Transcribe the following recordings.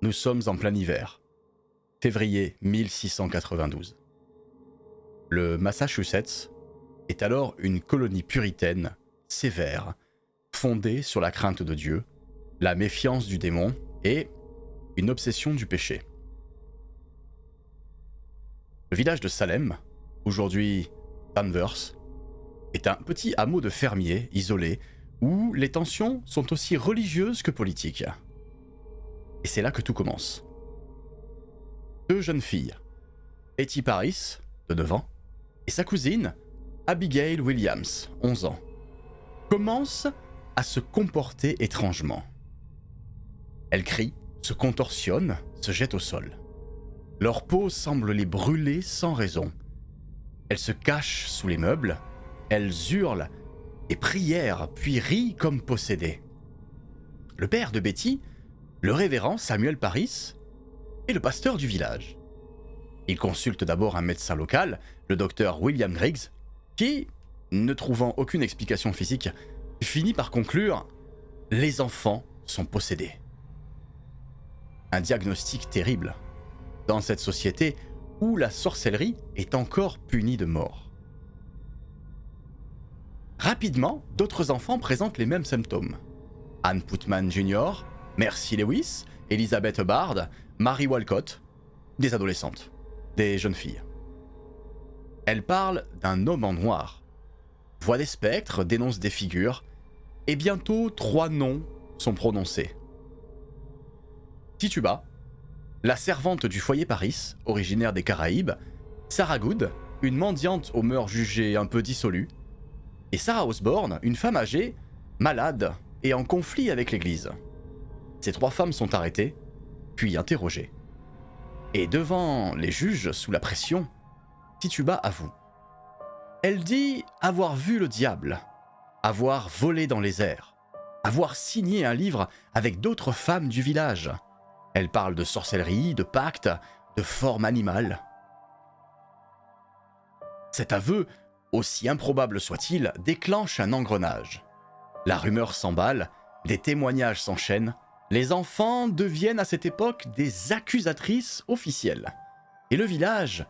Nous sommes en plein hiver. Février 1692. Le Massachusetts est alors une colonie puritaine, sévère, fondée sur la crainte de Dieu, la méfiance du démon et une obsession du péché. Le village de Salem, aujourd'hui Danvers, est un petit hameau de fermiers isolé où les tensions sont aussi religieuses que politiques. Et c'est là que tout commence. Deux jeunes filles, Betty Paris, de 9 ans, et sa cousine, Abigail Williams, 11 ans, commencent à se comporter étrangement. Elles crient, se contorsionnent, se jettent au sol. Leur peau semble les brûler sans raison. Elles se cachent sous les meubles, elles hurlent et prièrent, puis rient comme possédées. Le père de Betty, le révérend Samuel Paris, est le pasteur du village. Il consulte d'abord un médecin local, le docteur William Griggs, qui, ne trouvant aucune explication physique, finit par conclure « Les enfants sont possédés ». Un diagnostic terrible, dans cette société où la sorcellerie est encore punie de mort. Rapidement, d'autres enfants présentent les mêmes symptômes. Anne Putman Jr., Mercy Lewis, Elizabeth Bard, Mary Walcott, des adolescentes, des jeunes filles. Elles parlent d'un homme en noir, voient des spectres, dénoncent des figures, et bientôt 3 noms sont prononcés. Tituba, la servante du foyer Paris, originaire des Caraïbes, Sarah Good, une mendiante aux mœurs jugées un peu dissolues, et Sarah Osborne, une femme âgée, malade et en conflit avec l'Église. Ces 3 femmes sont arrêtées, puis interrogées. Et devant les juges, sous la pression, Tituba avoue. Elle dit avoir vu le diable, avoir volé dans les airs, avoir signé un livre avec d'autres femmes du village. Elle parle de sorcellerie, de pacte, de forme animale. Cet aveu, aussi improbable soit-il, déclenche un engrenage. La rumeur s'emballe, des témoignages s'enchaînent, les enfants deviennent à cette époque des accusatrices officielles. Et le village,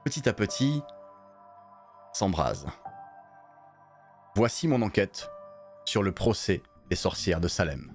petit à petit, s'embrase. Voici mon enquête sur le procès des sorcières de Salem.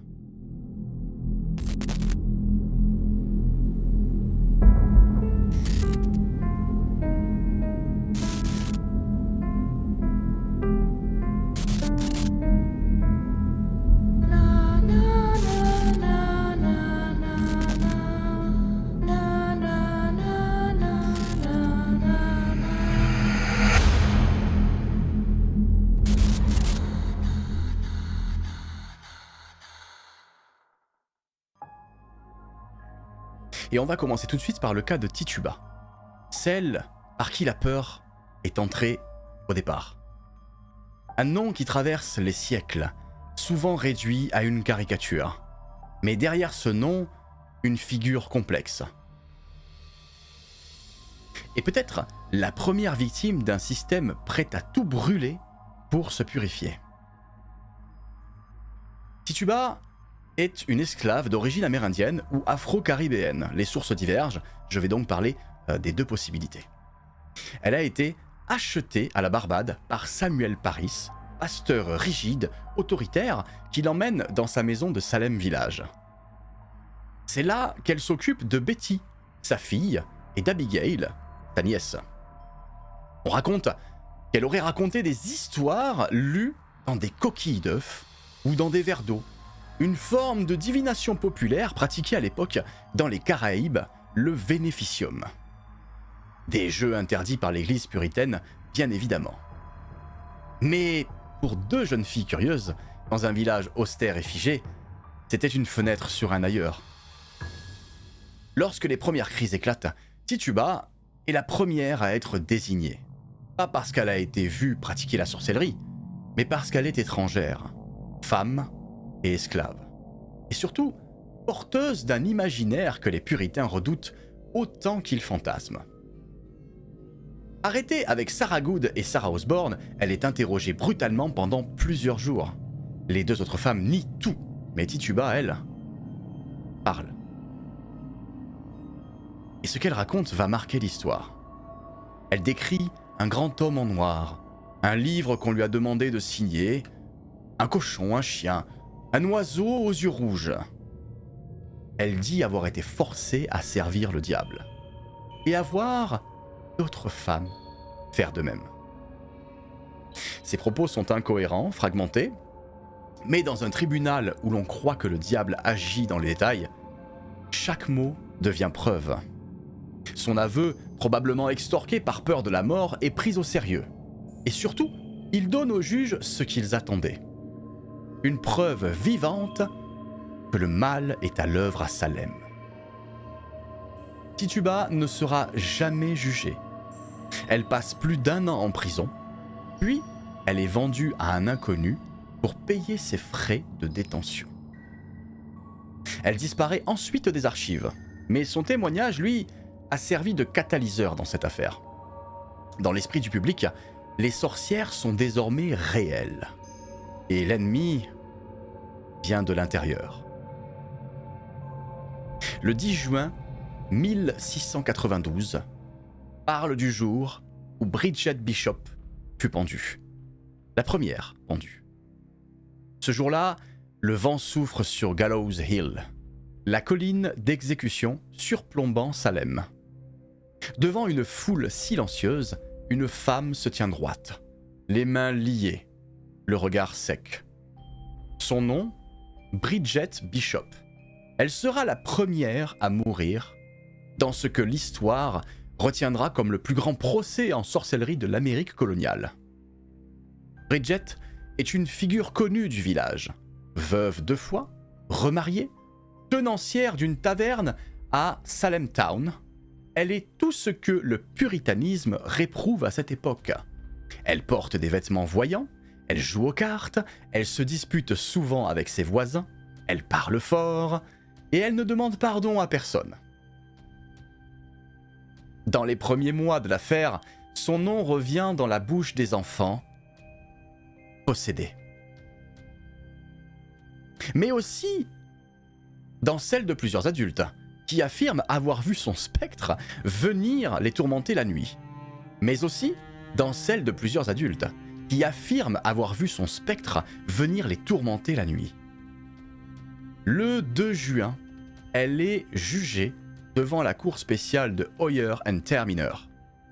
Et on va commencer tout de suite par le cas de Tituba, celle par qui la peur est entrée au départ. Un nom qui traverse les siècles, souvent réduit à une caricature, mais derrière ce nom, une figure complexe. Et peut-être la première victime d'un système prêt à tout brûler pour se purifier. Tituba est une esclave d'origine amérindienne ou afro-caribéenne. Les sources divergent, je vais donc parler des 2 possibilités. Elle a été achetée à la Barbade par Samuel Paris, pasteur rigide, autoritaire, qui l'emmène dans sa maison de Salem Village. C'est là qu'elle s'occupe de Betty, sa fille, et d'Abigail, sa nièce. On raconte qu'elle aurait raconté des histoires lues dans des coquilles d'œufs ou dans des verres d'eau. Une forme de divination populaire pratiquée à l'époque dans les Caraïbes, le Vénéficium. Des jeux interdits par l'église puritaine, bien évidemment. Mais pour 2 jeunes filles curieuses, dans un village austère et figé, c'était une fenêtre sur un ailleurs. Lorsque les premières crises éclatent, Tituba est la première à être désignée. Pas parce qu'elle a été vue pratiquer la sorcellerie, mais parce qu'elle est étrangère, femme et esclave. Et surtout, porteuse d'un imaginaire que les puritains redoutent autant qu'ils fantasment. Arrêtée avec Sarah Good et Sarah Osborne, elle est interrogée brutalement pendant plusieurs jours. Les 2 autres femmes nient tout, mais Tituba, elle, parle. Et ce qu'elle raconte va marquer l'histoire. Elle décrit un grand homme en noir, un livre qu'on lui a demandé de signer, un cochon, un chien, un oiseau aux yeux rouges. Elle dit avoir été forcée à servir le diable et à voir d'autres femmes faire de même. Ses propos sont incohérents, fragmentés, mais dans un tribunal où l'on croit que le diable agit dans les détails, chaque mot devient preuve. Son aveu, probablement extorqué par peur de la mort, est pris au sérieux. Et surtout, il donne aux juges ce qu'ils attendaient. Une preuve vivante que le mal est à l'œuvre à Salem. Tituba ne sera jamais jugée. Elle passe plus d'1 an en prison, puis elle est vendue à un inconnu pour payer ses frais de détention. Elle disparaît ensuite des archives, mais son témoignage, lui, a servi de catalyseur dans cette affaire. Dans l'esprit du public, les sorcières sont désormais réelles, et l'ennemi vient de l'intérieur. Le 10 juin 1692 parle du jour où Bridget Bishop fut pendue. La première pendue. Ce jour-là, le vent souffle sur Gallows Hill, la colline d'exécution surplombant Salem. Devant une foule silencieuse, une femme se tient droite, les mains liées, le regard sec. Son nom, Bridget Bishop. Elle sera la première à mourir dans ce que l'histoire retiendra comme le plus grand procès en sorcellerie de l'Amérique coloniale. Bridget est une figure connue du village, veuve 2 fois, remariée, tenancière d'une taverne à Salem Town. Elle est tout ce que le puritanisme réprouve à cette époque. Elle porte des vêtements voyants, elle joue aux cartes, elle se dispute souvent avec ses voisins, elle parle fort, et elle ne demande pardon à personne. Dans les premiers mois de l'affaire, son nom revient dans la bouche des enfants possédés. Mais aussi dans celle de plusieurs adultes, qui affirment avoir vu son spectre venir les tourmenter la nuit. Mais aussi dans celle de plusieurs adultes, qui affirment avoir vu son spectre venir les tourmenter la nuit. Le 2 juin, elle est jugée devant la cour spéciale de Hoyer and Terminer,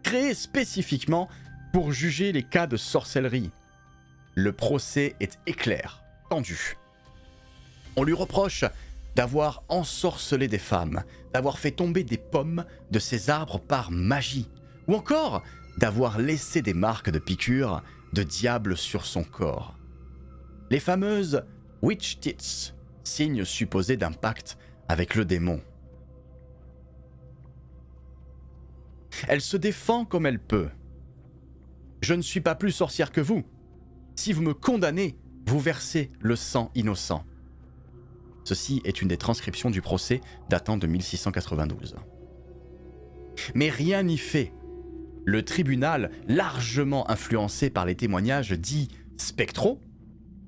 créée spécifiquement pour juger les cas de sorcellerie. Le procès est éclair, tendu. On lui reproche d'avoir ensorcelé des femmes, d'avoir fait tomber des pommes de ses arbres par magie, ou encore d'avoir laissé des marques de piqûres de diable sur son corps. Les fameuses witch tits, signe supposé d'un pacte avec le démon. Elle se défend comme elle peut. Je ne suis pas plus sorcière que vous. Si vous me condamnez, vous versez le sang innocent. Ceci est une des transcriptions du procès datant de 1692. Mais rien n'y fait. Le tribunal, largement influencé par les témoignages dits spectraux,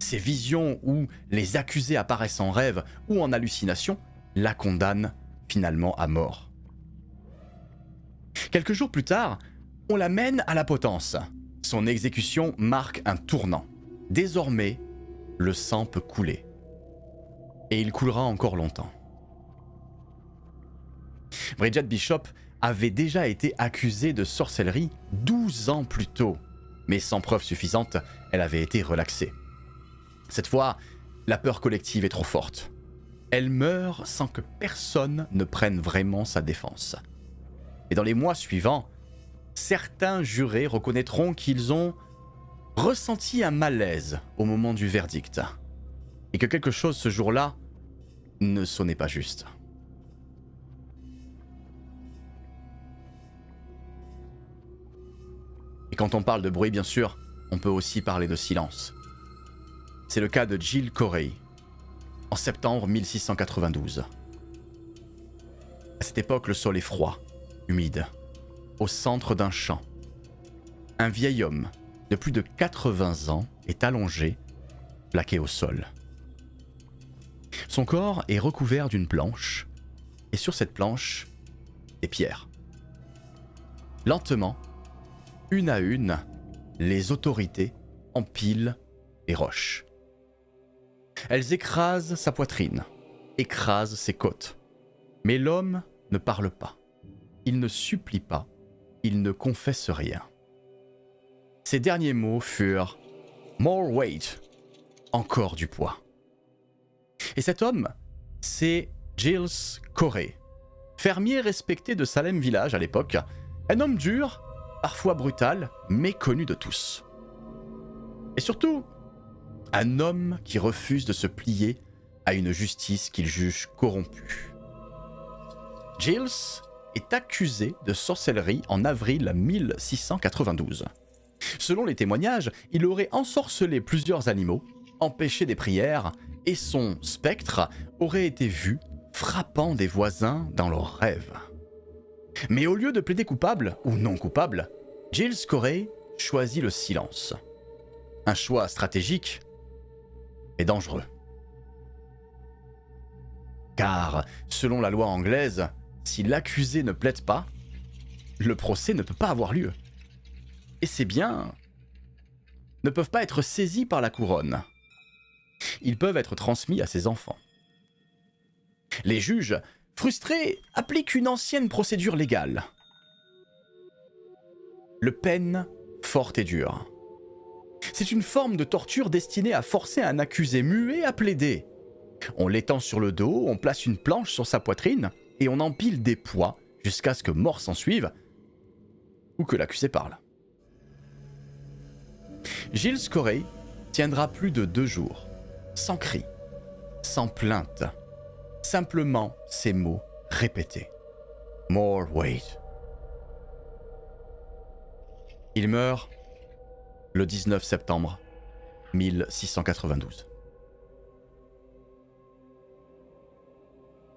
ces visions où les accusés apparaissent en rêve ou en hallucination, la condamne finalement à mort. Quelques jours plus tard, on la mène à la potence. Son exécution marque un tournant. Désormais, le sang peut couler. Et il coulera encore longtemps. Bridget Bishop avait déjà été accusée de sorcellerie 12 ans plus tôt, mais sans preuve suffisante, elle avait été relaxée. Cette fois, la peur collective est trop forte. Elle meurt sans que personne ne prenne vraiment sa défense. Et dans les mois suivants, certains jurés reconnaîtront qu'ils ont ressenti un malaise au moment du verdict, et que quelque chose ce jour-là ne sonnait pas juste. Et quand on parle de bruit, bien sûr, on peut aussi parler de silence. C'est le cas de Jill Corey, en septembre 1692. À cette époque, le sol est froid, humide, au centre d'un champ. Un vieil homme de plus de 80 ans est allongé, plaqué au sol. Son corps est recouvert d'une planche, et sur cette planche, des pierres. Lentement, une à une, les autorités empilent les roches. Elles écrasent sa poitrine, écrasent ses côtes. Mais l'homme ne parle pas. Il ne supplie pas. Il ne confesse rien. Ses derniers mots furent « More weight », encore du poids. Et cet homme, c'est Giles Corey, fermier respecté de Salem Village à l'époque, un homme dur, parfois brutal, mais connu de tous. Et surtout, un homme qui refuse de se plier à une justice qu'il juge corrompue. Giles est accusé de sorcellerie en avril 1692. Selon les témoignages, il aurait ensorcelé plusieurs animaux, empêché des prières, et son spectre aurait été vu frappant des voisins dans leurs rêves. Mais au lieu de plaider coupable ou non coupable, Giles Corey choisit le silence. Un choix stratégique et dangereux. Car, selon la loi anglaise, si l'accusé ne plaide pas, le procès ne peut pas avoir lieu. Et ces biens ne peuvent pas être saisis par la couronne. Ils peuvent être transmis à ses enfants. Les juges, frustrés, appliquent une ancienne procédure légale. Le peine forte et dure. C'est une forme de torture destinée à forcer un accusé muet à plaider. On l'étend sur le dos, on place une planche sur sa poitrine et on empile des poids jusqu'à ce que mort s'ensuive ou que l'accusé parle. Giles Corey tiendra plus de 2 jours, sans cri, sans plainte, simplement ces mots répétés. More weight. Il meurt le 19 septembre 1692.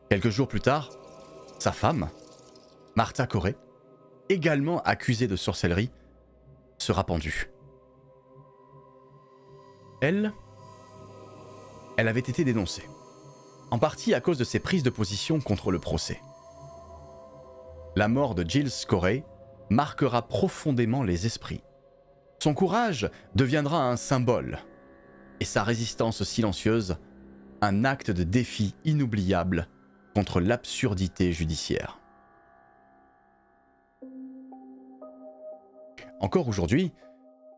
Quelques jours plus tard, sa femme, Martha Corey, également accusée de sorcellerie, sera pendue. Elle avait été dénoncée, en partie à cause de ses prises de position contre le procès. La mort de Giles Corey marquera profondément les esprits. Son courage deviendra un symbole, et sa résistance silencieuse, un acte de défi inoubliable contre l'absurdité judiciaire. Encore aujourd'hui,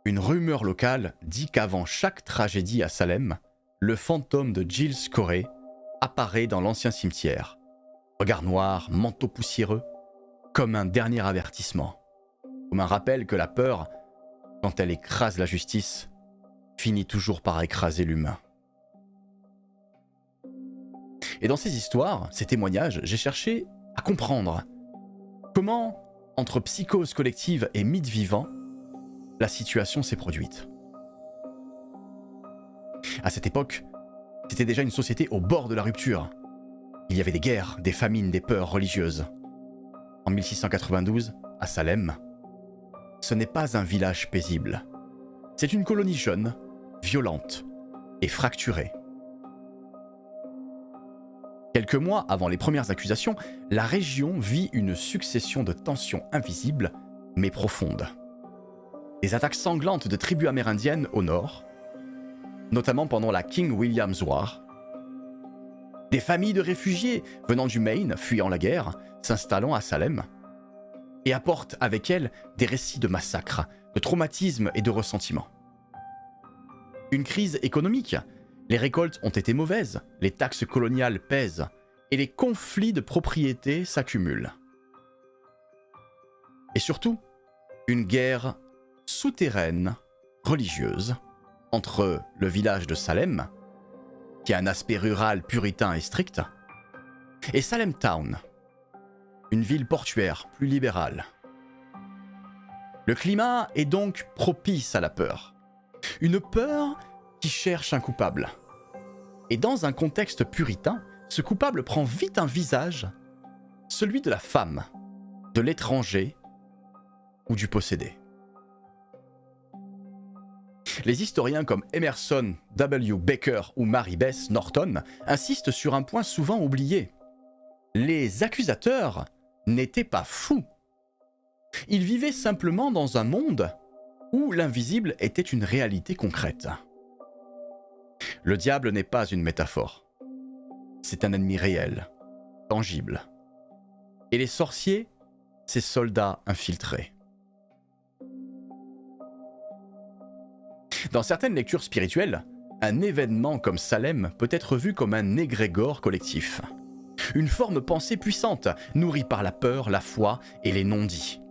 une rumeur locale dit qu'avant chaque tragédie à Salem, le fantôme de Giles Corey apparaît dans l'ancien cimetière, regard noir, manteau poussiéreux, comme un dernier avertissement, comme un rappel que la peur, quand elle écrase la justice, finit toujours par écraser l'humain. Et dans ces histoires, ces témoignages, j'ai cherché à comprendre comment, entre psychose collective et mythe vivant, la situation s'est produite. À cette époque, c'était déjà une société au bord de la rupture. Il y avait des guerres, des famines, des peurs religieuses. En 1692, à Salem, ce n'est pas un village paisible. C'est une colonie jeune, violente et fracturée. Quelques mois avant les premières accusations, la région vit une succession de tensions invisibles mais profondes. Des attaques sanglantes de tribus amérindiennes au nord, notamment pendant la King William's War. Des familles de réfugiés venant du Maine, fuyant la guerre, s'installant à Salem, et apportent avec elles des récits de massacres, de traumatismes et de ressentiments. Une crise économique. Les récoltes ont été mauvaises, les taxes coloniales pèsent, et les conflits de propriété s'accumulent. Et surtout, une guerre souterraine, religieuse, entre le village de Salem, qui a un aspect rural puritain et strict, et Salem Town, une ville portuaire plus libérale. Le climat est donc propice à la peur. Une peur qui cherche un coupable. Et dans un contexte puritain, ce coupable prend vite un visage, celui de la femme, de l'étranger ou du possédé. Les historiens comme Emerson W. Baker ou Mary Beth Norton insistent sur un point souvent oublié. Les accusateurs n'était pas fou. Il vivait simplement dans un monde où l'invisible était une réalité concrète. Le diable n'est pas une métaphore. C'est un ennemi réel, tangible. Et les sorciers, ces soldats infiltrés. Dans certaines lectures spirituelles, un événement comme Salem peut être vu comme un égrégore collectif. Une forme pensée puissante, nourrie par la peur, la foi et les non-dits.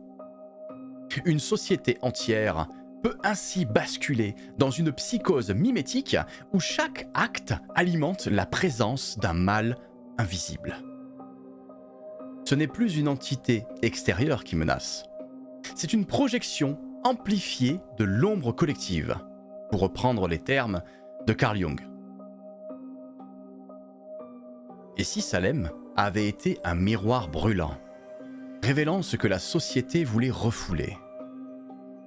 Une société entière peut ainsi basculer dans une psychose mimétique où chaque acte alimente la présence d'un mal invisible. Ce n'est plus une entité extérieure qui menace. C'est une projection amplifiée de l'ombre collective, pour reprendre les termes de Carl Jung. Et si Salem avait été un miroir brûlant, révélant ce que la société voulait refouler?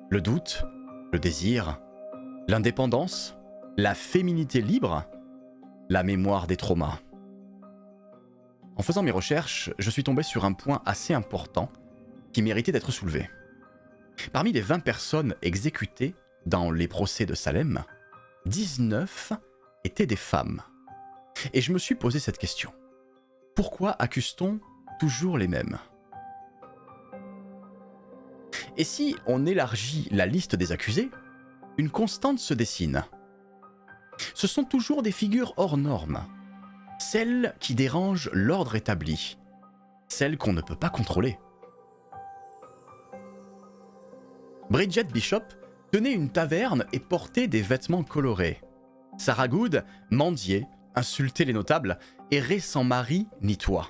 Le doute, le désir, l'indépendance, la féminité libre, la mémoire des traumas. En faisant mes recherches, je suis tombé sur un point assez important qui méritait d'être soulevé. Parmi les 20 personnes exécutées dans les procès de Salem, 19 étaient des femmes. Et je me suis posé cette question. Pourquoi accuse-t-on toujours les mêmes? Et si on élargit la liste des accusés, une constante se dessine. Ce sont toujours des figures hors normes, celles qui dérangent l'ordre établi, celles qu'on ne peut pas contrôler. Bridget Bishop tenait une taverne et portait des vêtements colorés. Sarah Good mendiait, insultait les notables, errait sans mari ni toit.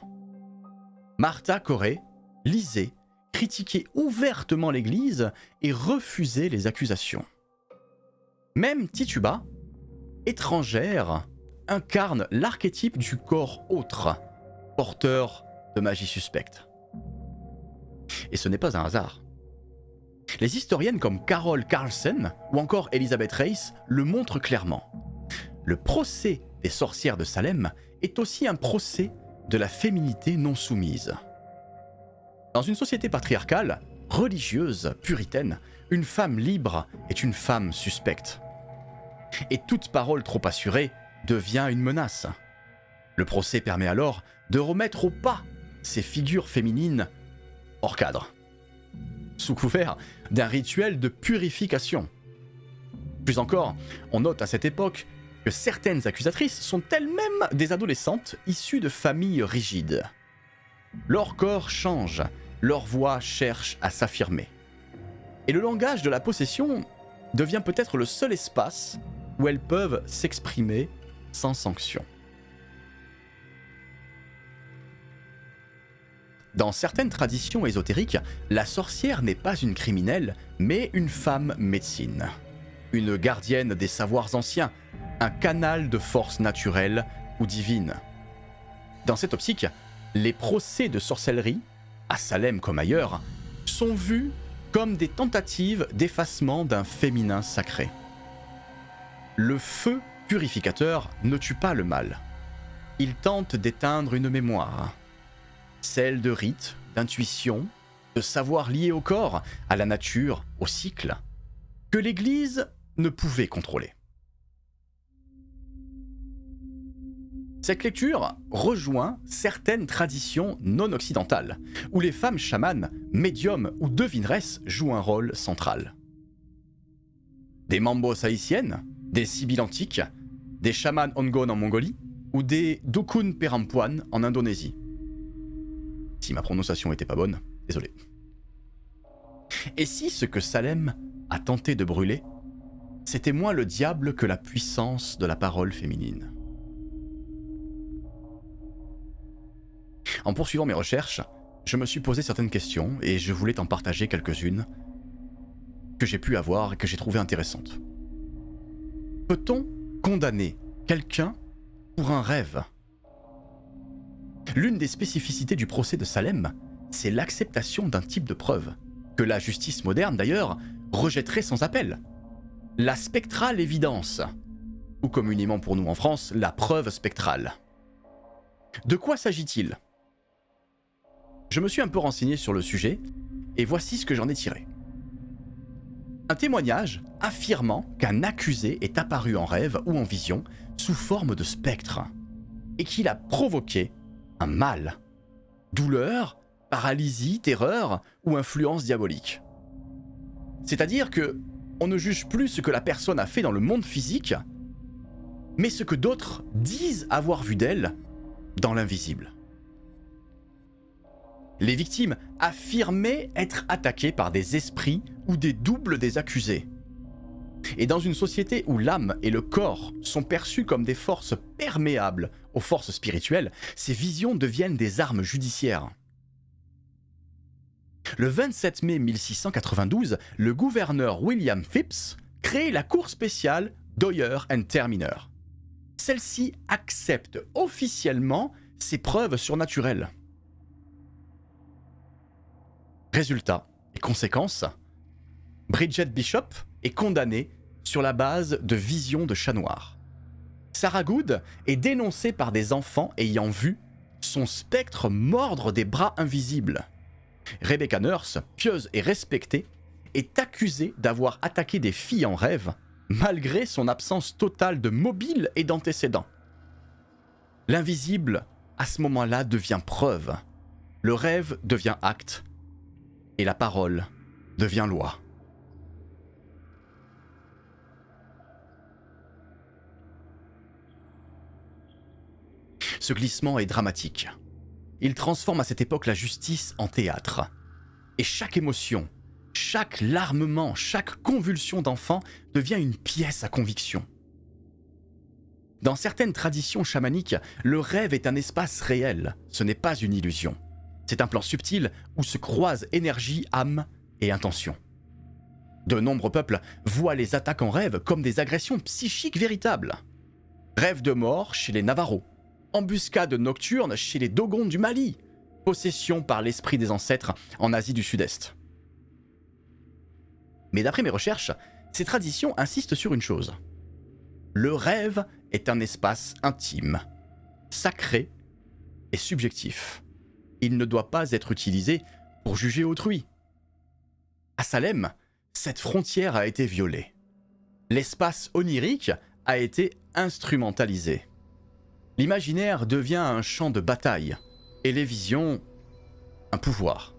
Martha Corey lisait, critiquait ouvertement l'Église et refusait les accusations. Même Tituba, étrangère, incarne l'archétype du corps autre, porteur de magie suspecte. Et ce n'est pas un hasard. Les historiennes comme Carol Carlsen ou encore Elizabeth Reis le montrent clairement. Le procès des sorcières de Salem est aussi un procès de la féminité non soumise. Dans une société patriarcale, religieuse, puritaine, une femme libre est une femme suspecte. Et toute parole trop assurée devient une menace. Le procès permet alors de remettre au pas ces figures féminines hors cadre, sous couvert d'un rituel de purification. Plus encore, on note à cette époque que certaines accusatrices sont elles-mêmes des adolescentes issues de familles rigides. Leur corps change, leur voix cherche à s'affirmer. Et le langage de la possession devient peut-être le seul espace où elles peuvent s'exprimer sans sanction. Dans certaines traditions ésotériques, la sorcière n'est pas une criminelle, mais une femme médecine. Une gardienne des savoirs anciens, un canal de force naturelle ou divine. Dans cette optique, les procès de sorcellerie, à Salem comme ailleurs, sont vus comme des tentatives d'effacement d'un féminin sacré. Le feu purificateur ne tue pas le mal. Il tente d'éteindre une mémoire. Celle de rites, d'intuition, de savoir liés au corps, à la nature, au cycle, que l'Église ne pouvait contrôler. Cette lecture rejoint certaines traditions non occidentales, où les femmes chamanes, médiums ou devineresses jouent un rôle central. Des mambos haïtiennes, des sibylles antiques, des chamans Ongon en Mongolie, ou des dukun perempuan en Indonésie. Si ma prononciation était pas bonne, désolé. Et si ce que Salem a tenté de brûler, c'était moins le diable que la puissance de la parole féminine? En poursuivant mes recherches, je me suis posé certaines questions et je voulais t'en partager quelques-unes que j'ai pu avoir et que j'ai trouvées intéressantes. Peut-on condamner quelqu'un pour un rêve? L'une des spécificités du procès de Salem, c'est l'acceptation d'un type de preuve, que la justice moderne d'ailleurs rejetterait sans appel. La spectrale évidence, ou communément pour nous en France, la preuve spectrale. De quoi s'agit-il? Je me suis un peu renseigné sur le sujet, et voici ce que j'en ai tiré. Un témoignage affirmant qu'un accusé est apparu en rêve ou en vision sous forme de spectre, et qu'il a provoqué un mal, douleur, paralysie, terreur ou influence diabolique. C'est-à-dire que on ne juge plus ce que la personne a fait dans le monde physique, mais ce que d'autres disent avoir vu d'elle dans l'invisible. Les victimes affirmaient être attaquées par des esprits ou des doubles des accusés. Et dans une société où l'âme et le corps sont perçus comme des forces perméables aux forces spirituelles, ces visions deviennent des armes judiciaires. Le 27 mai 1692, le gouverneur William Phips crée la cour spéciale Doyer and Terminer. Celle-ci accepte officiellement ces preuves surnaturelles. Résultat et conséquence, Bridget Bishop est condamnée sur la base de visions de chat noir. Sarah Good est dénoncée par des enfants ayant vu son spectre mordre des bras invisibles. Rebecca Nurse, pieuse et respectée, est accusée d'avoir attaqué des filles en rêve, malgré son absence totale de mobile et d'antécédents. L'invisible, à ce moment-là, devient preuve. Le rêve devient acte. Et la parole devient loi. Ce glissement est dramatique. Il transforme à cette époque la justice en théâtre. Et chaque émotion, chaque larmement, chaque convulsion d'enfant devient une pièce à conviction. Dans certaines traditions chamaniques, le rêve est un espace réel, ce n'est pas une illusion. C'est un plan subtil où se croisent énergie, âme et intention. De nombreux peuples voient les attaques en rêve comme des agressions psychiques véritables. Rêve de mort chez les Navarros, embuscade nocturne chez les Dogons du Mali, possession par l'esprit des ancêtres en Asie du Sud-Est. Mais d'après mes recherches, ces traditions insistent sur une chose. Le rêve est un espace intime, sacré et subjectif. Il ne doit pas être utilisé pour juger autrui. À Salem, cette frontière a été violée. L'espace onirique a été instrumentalisé. L'imaginaire devient un champ de bataille et les visions, un pouvoir.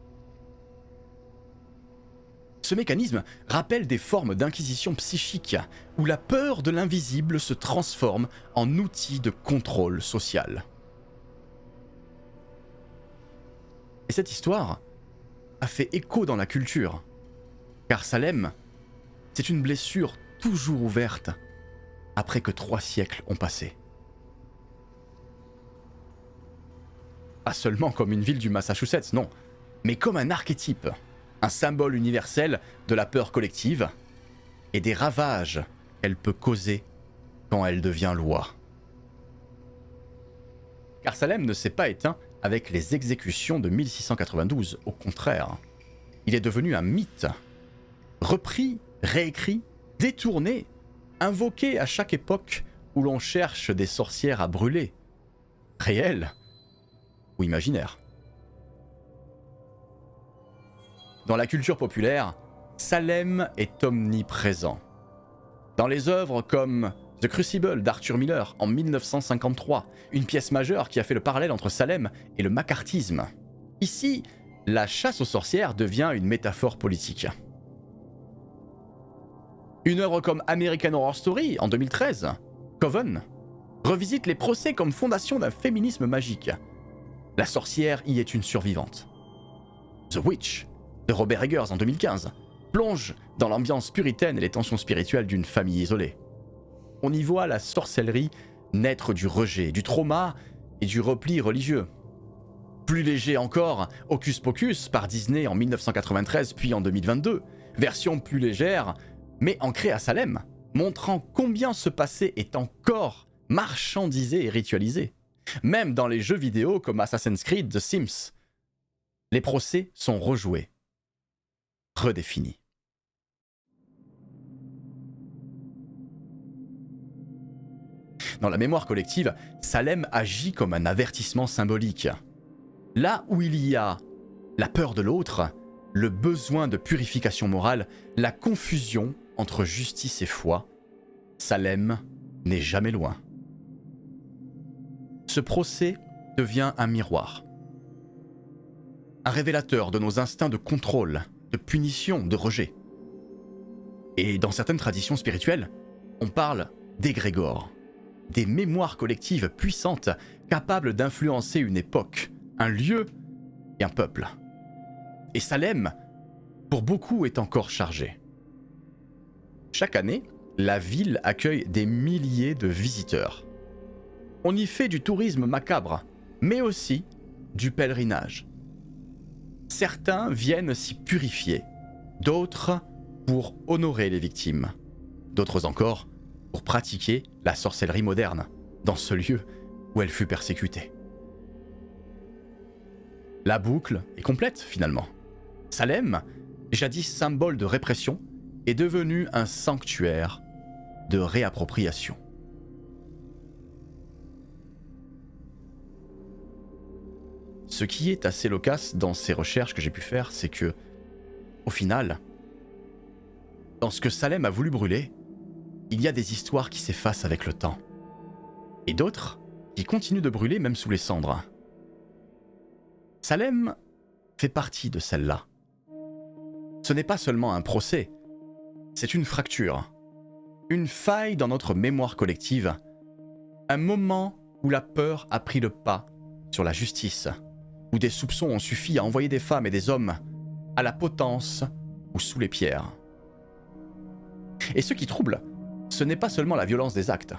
Ce mécanisme rappelle des formes d'inquisition psychique où la peur de l'invisible se transforme en outil de contrôle social. Et cette histoire a fait écho dans la culture, car Salem, c'est une blessure toujours ouverte après que 3 siècles ont passé. Pas seulement comme une ville du Massachusetts, non, mais comme un archétype, un symbole universel de la peur collective et des ravages qu'elle peut causer quand elle devient loi. Car Salem ne s'est pas éteint avec les exécutions de 1692, au contraire. Il est devenu un mythe, repris, réécrit, détourné, invoqué à chaque époque où l'on cherche des sorcières à brûler, réelles ou imaginaires. Dans la culture populaire, Salem est omniprésent. Dans les œuvres comme The Crucible d'Arthur Miller en 1953, une pièce majeure qui a fait le parallèle entre Salem et le macartisme. Ici, la chasse aux sorcières devient une métaphore politique. Une œuvre comme American Horror Story en 2013, Coven, revisite les procès comme fondation d'un féminisme magique. La sorcière y est une survivante. The Witch de Robert Eggers en 2015 plonge dans l'ambiance puritaine et les tensions spirituelles d'une famille isolée. On y voit la sorcellerie naître du rejet, du trauma et du repli religieux. Plus léger encore, Hocus Pocus par Disney en 1993 puis en 2022, version plus légère mais ancrée à Salem, montrant combien ce passé est encore marchandisé et ritualisé. Même dans les jeux vidéo comme Assassin's Creed, The Sims, les procès sont rejoués, redéfinis. Dans la mémoire collective, Salem agit comme un avertissement symbolique. Là où il y a la peur de l'autre, le besoin de purification morale, la confusion entre justice et foi, Salem n'est jamais loin. Ce procès devient un miroir, un révélateur de nos instincts de contrôle, de punition, de rejet. Et dans certaines traditions spirituelles, on parle d'égrégores, des mémoires collectives puissantes capables d'influencer une époque, un lieu et un peuple. Et Salem, pour beaucoup, est encore chargé. Chaque année, la ville accueille des milliers de visiteurs. On y fait du tourisme macabre, mais aussi du pèlerinage. Certains viennent s'y purifier, d'autres pour honorer les victimes, d'autres encore pour pratiquer la sorcellerie moderne dans ce lieu où elle fut persécutée. La boucle est complète finalement. Salem, jadis symbole de répression, est devenu un sanctuaire de réappropriation. Ce qui est assez loquace dans ces recherches que j'ai pu faire, c'est que, au final, dans ce que Salem a voulu brûler, il y a des histoires qui s'effacent avec le temps, et d'autres qui continuent de brûler même sous les cendres. Salem fait partie de celle-là. Ce n'est pas seulement un procès, c'est une fracture, une faille dans notre mémoire collective, un moment où la peur a pris le pas sur la justice, où des soupçons ont suffi à envoyer des femmes et des hommes à la potence ou sous les pierres. Et ce qui trouble, ce n'est pas seulement la violence des actes,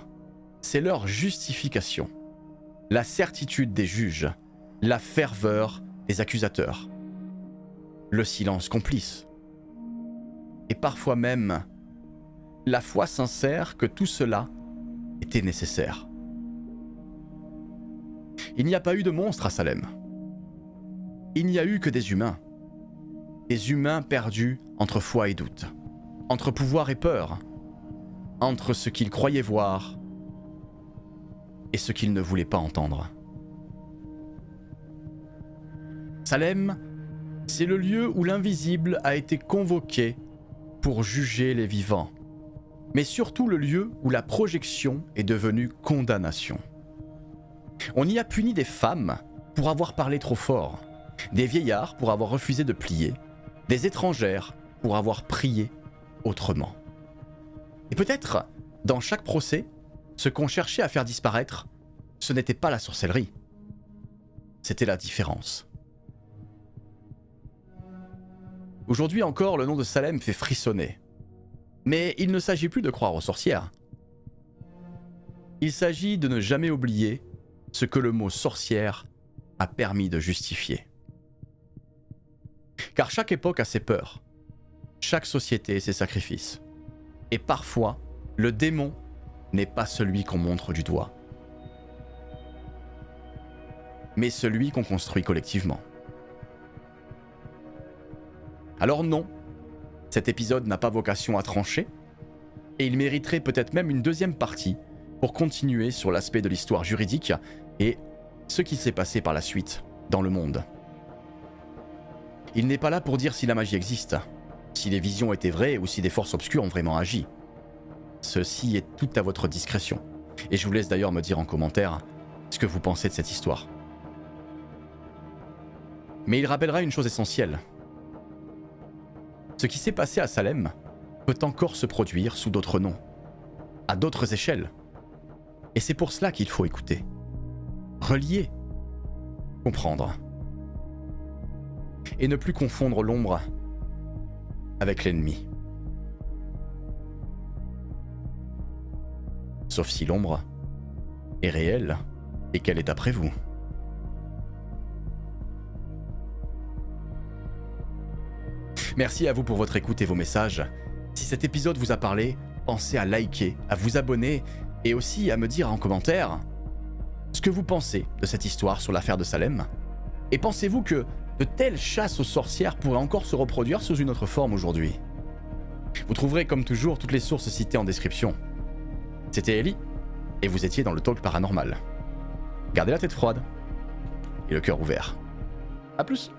c'est leur justification, la certitude des juges, la ferveur des accusateurs, le silence complice, et parfois même la foi sincère que tout cela était nécessaire. Il n'y a pas eu de monstres à Salem. Il n'y a eu que des humains perdus entre foi et doute, entre pouvoir et peur, entre ce qu'ils croyaient voir et ce qu'ils ne voulaient pas entendre. Salem, c'est le lieu où l'invisible a été convoqué pour juger les vivants, mais surtout le lieu où la projection est devenue condamnation. On y a puni des femmes pour avoir parlé trop fort, des vieillards pour avoir refusé de plier, des étrangères pour avoir prié autrement. Et peut-être, dans chaque procès, ce qu'on cherchait à faire disparaître, ce n'était pas la sorcellerie, c'était la différence. Aujourd'hui encore, le nom de Salem fait frissonner. Mais il ne s'agit plus de croire aux sorcières. Il s'agit de ne jamais oublier ce que le mot sorcière a permis de justifier. Car chaque époque a ses peurs, chaque société ses sacrifices. Et parfois, le démon n'est pas celui qu'on montre du doigt, mais celui qu'on construit collectivement. Alors non, cet épisode n'a pas vocation à trancher, et il mériterait peut-être même une deuxième partie pour continuer sur l'aspect de l'histoire juridique et ce qui s'est passé par la suite dans le monde. Il n'est pas là pour dire si la magie existe, si les visions étaient vraies ou si des forces obscures ont vraiment agi. Ceci est tout à votre discrétion, et je vous laisse d'ailleurs me dire en commentaire ce que vous pensez de cette histoire. Mais il rappellera une chose essentielle. Ce qui s'est passé à Salem peut encore se produire sous d'autres noms, à d'autres échelles. Et c'est pour cela qu'il faut écouter, relier, comprendre. Et ne plus confondre l'ombre avec l'ennemi. Sauf si l'ombre est réelle et qu'elle est après vous. Merci à vous pour votre écoute et vos messages. Si cet épisode vous a parlé, pensez à liker, à vous abonner et aussi à me dire en commentaire ce que vous pensez de cette histoire sur l'affaire de Salem. Et pensez-vous que de telles chasses aux sorcières pourraient encore se reproduire sous une autre forme aujourd'hui? Vous trouverez comme toujours toutes les sources citées en description. C'était Ellie, et vous étiez dans le talk paranormal. Gardez la tête froide et le cœur ouvert. A plus.